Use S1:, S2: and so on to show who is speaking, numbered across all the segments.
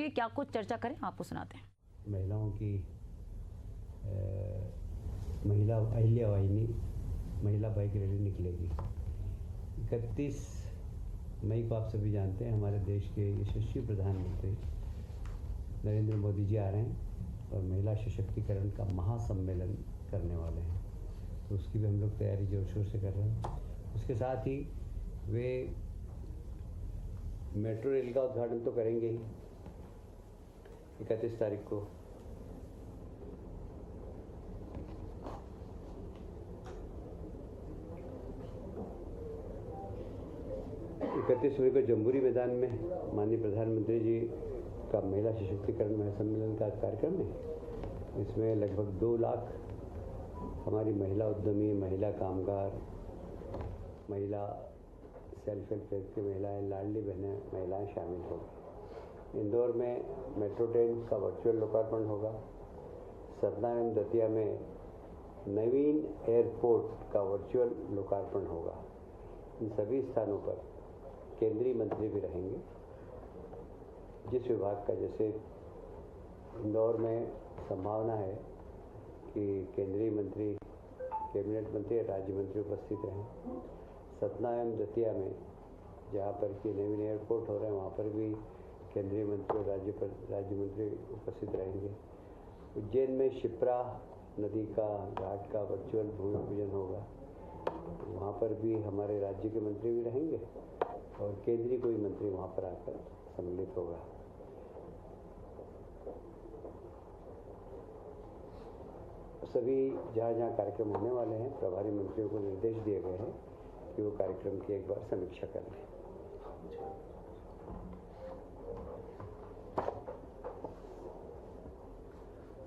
S1: चुकी है, क्या कुछ चर्चा करें, आपको सुनाते हैं।
S2: महिलाओं की महिला अहिल्या वाहिनी महिला बाइक रैली निकलेगी 31 मई को। आप सभी जानते हैं हमारे देश के यशस्वी प्रधानमंत्री नरेंद्र मोदी जी आ रहे हैं और महिला सशक्तिकरण का महासम्मेलन करने वाले हैं, तो उसकी भी हम लोग तैयारी जोर शोर से कर रहे हैं। उसके साथ ही वे मेट्रो रेल का उद्घाटन तो करेंगे ही 31 तारीख को। मई को जम्बूरी मैदान में माननीय प्रधानमंत्री जी का महिला सशक्तिकरण महासम्मेलन का कार्यक्रम है। इसमें लगभग 2 लाख हमारी महिला उद्यमी, महिला कामगार, महिला सेल्फ हेल्प ग्रुप की महिलाएं, लाडली बहनें महिलाएं शामिल होंगी। इंदौर में मेट्रो ट्रेन का वर्चुअल लोकार्पण होगा। सतना एवं दतिया में नवीन एयरपोर्ट का वर्चुअल लोकार्पण होगा। इन सभी स्थानों पर केंद्रीय मंत्री भी रहेंगे। जिस विभाग का, जैसे इंदौर में संभावना है कि केंद्रीय मंत्री, कैबिनेट मंत्री या राज्य मंत्री उपस्थित रहें। सतना एवं दतिया में जहाँ पर कि नवीन एयरपोर्ट हो रहे हैं वहाँ पर भी केंद्रीय मंत्री और राज्य मंत्री उपस्थित रहेंगे। उज्जैन में शिप्रा नदी का घाट का वर्चुअल भूमि पूजन होगा, वहाँ पर भी हमारे राज्य के मंत्री भी रहेंगे और केंद्रीय कोई मंत्री वहाँ पर आकर सम्मिलित होगा। सभी जहाँ जहाँ कार्यक्रम होने वाले हैं, प्रभारी मंत्रियों को निर्देश दिए गए हैं कि वो कार्यक्रम की एक बार समीक्षा कर लें।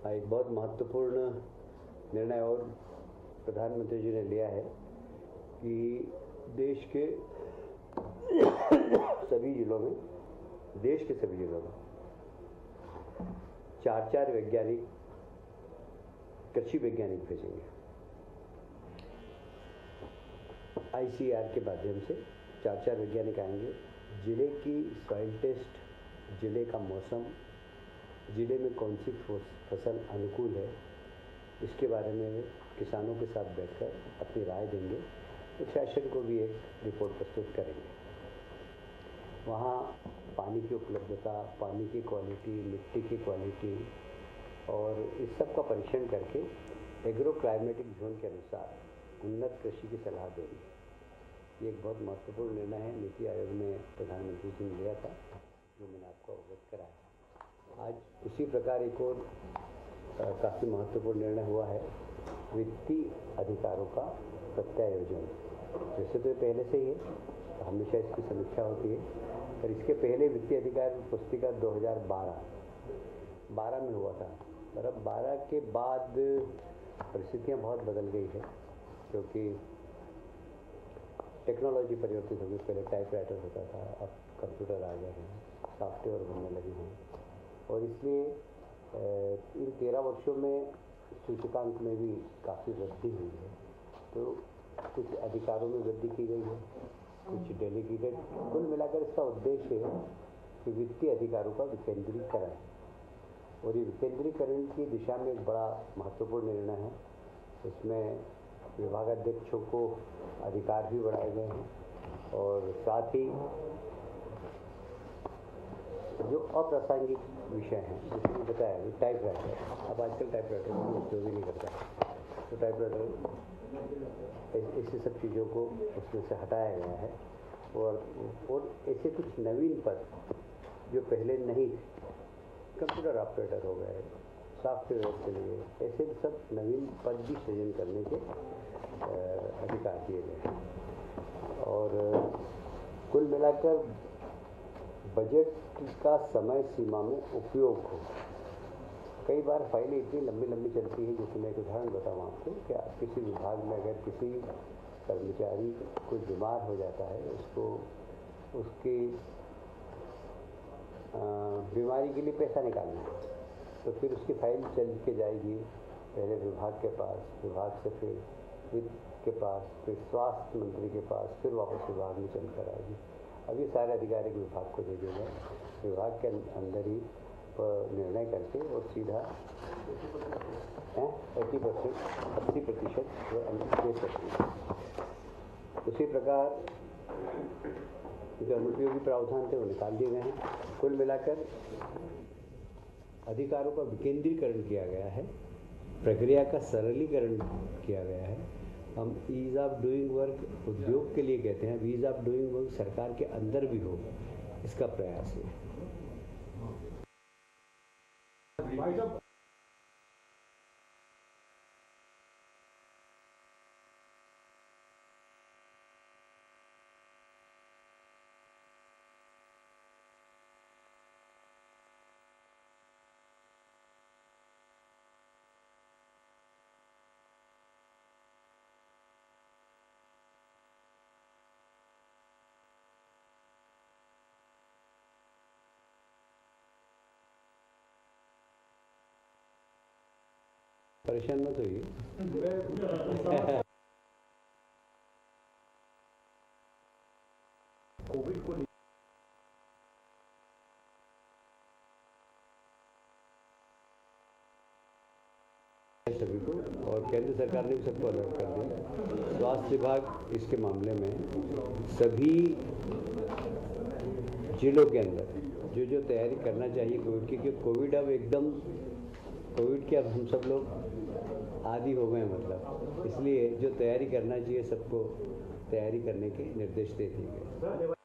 S2: एक बहुत महत्वपूर्ण निर्णय और प्रधानमंत्री जी ने लिया है कि देश के सभी जिलों में, चार वैज्ञानिक, कृषि वैज्ञानिक भेजेंगे। ICAR के माध्यम से 4 वैज्ञानिक आएंगे। जिले की सॉइल टेस्ट, जिले का मौसम, जिले में कौन सी फसल अनुकूल है, इसके बारे में किसानों के साथ बैठकर अपनी राय देंगे। प्रशासन को भी एक रिपोर्ट प्रस्तुत करेंगे। वहाँ पानी की उपलब्धता, पानी की क्वालिटी, मिट्टी की क्वालिटी और इस सब का परीक्षण करके एग्रो क्लाइमेटिक जोन के अनुसार उन्नत कृषि की सलाह देंगे। ये एक बहुत महत्वपूर्ण निर्णय है, नीति आयोग में प्रधानमंत्री जी ने लिया था, जो मैंने आपको अवगत कराया। आज उसी प्रकार एक और काफ़ी महत्वपूर्ण निर्णय हुआ है, वित्तीय अधिकारों का प्रत्यायोजन। वैसे तो पहले से ही है, तो हमेशा इसकी समीक्षा होती है, पर इसके पहले वित्तीय अधिकार पुस्तिका 2012 में हुआ था। पर अब 12 के बाद परिस्थितियाँ बहुत बदल गई है, क्योंकि टेक्नोलॉजी परिवर्तित हो गई। पहले टाइपराइटर होता था, अब कंप्यूटर आ गए हैं, सॉफ्टवेयर बनने लगे हैं, और इसलिए इन 13 वर्षों में सूचकांक में भी काफ़ी वृद्धि हुई है। तो कुछ अधिकारों में वृद्धि की गई है, कुछ डेलीगेटेड। कुल मिलाकर इसका उद्देश्य है कि वित्तीय अधिकारों का विकेंद्रीकरण, और ये विकेंद्रीकरण की दिशा में एक बड़ा महत्वपूर्ण निर्णय है। इसमें विभागाध्यक्षों को अधिकार भी बढ़ाए गए हैं, और साथ ही जो अप्रासंगिक विषय हैं, जैसे मैंने बताया टाइपराइटर, अब आजकल टाइपराइटर को उपयोग ही नहीं करता है, तो टाइपराइटर ऐसी सब चीज़ों को उसमें से हटाया गया है। और ऐसे कुछ नवीन पद जो पहले नहीं थे, कंप्यूटर ऑपरेटर हो गए, सॉफ्टवेयर के लिए ऐसे सब नवीन पद भी सृजन करने के अधिकार दिए गए हैं। और कुल मिलाकर बजट का समय सीमा में उपयोग हो। कई बार फाइलें इतनी लंबी लंबी चलती हैं, जैसे मैं एक उदाहरण बताऊँ आपको, कि किसी विभाग में अगर किसी कर्मचारी कोई बीमार हो जाता है, उसको उसकी बीमारी के लिए पैसा निकालना है, तो फिर उसकी फाइल चल के जाएगी पहले विभाग के पास, विभाग से फिर वित्त के पास, फिर स्वास्थ्य मंत्री के पास, फिर वापस विभाग में चल कर आएगी। अब ये सारे अधिकार एक विभाग को दे दिए गए। विभाग के अंदर ही निर्णय करके और सीधा 80% दे सकते हैं। उसी प्रकार जो अनुपयोगी प्रावधान थे वो निकाल दिए गए हैं। कुल मिलाकर अधिकारों का विकेंद्रीकरण किया गया है, प्रक्रिया का सरलीकरण किया गया है। हम ईज़ ऑफ डूइंग वर्क उद्योग के लिए कहते हैं, ईज़ ऑफ डूइंग वर्क सरकार के अंदर भी हो, इसका प्रयास है। परेशान मत होइए। कोविड को सभी को, और केंद्र सरकार ने भी सबको अलर्ट कर दिया। स्वास्थ्य विभाग इसके मामले में सभी जिलों के अंदर जो तैयारी करना चाहिए कोविड की, क्योंकि कोविड अब एकदम कोविड के अब हम सब लोग आदी हो गए, मतलब इसलिए जो तैयारी करना चाहिए सबको तैयारी करने के निर्देश दे दिए गए।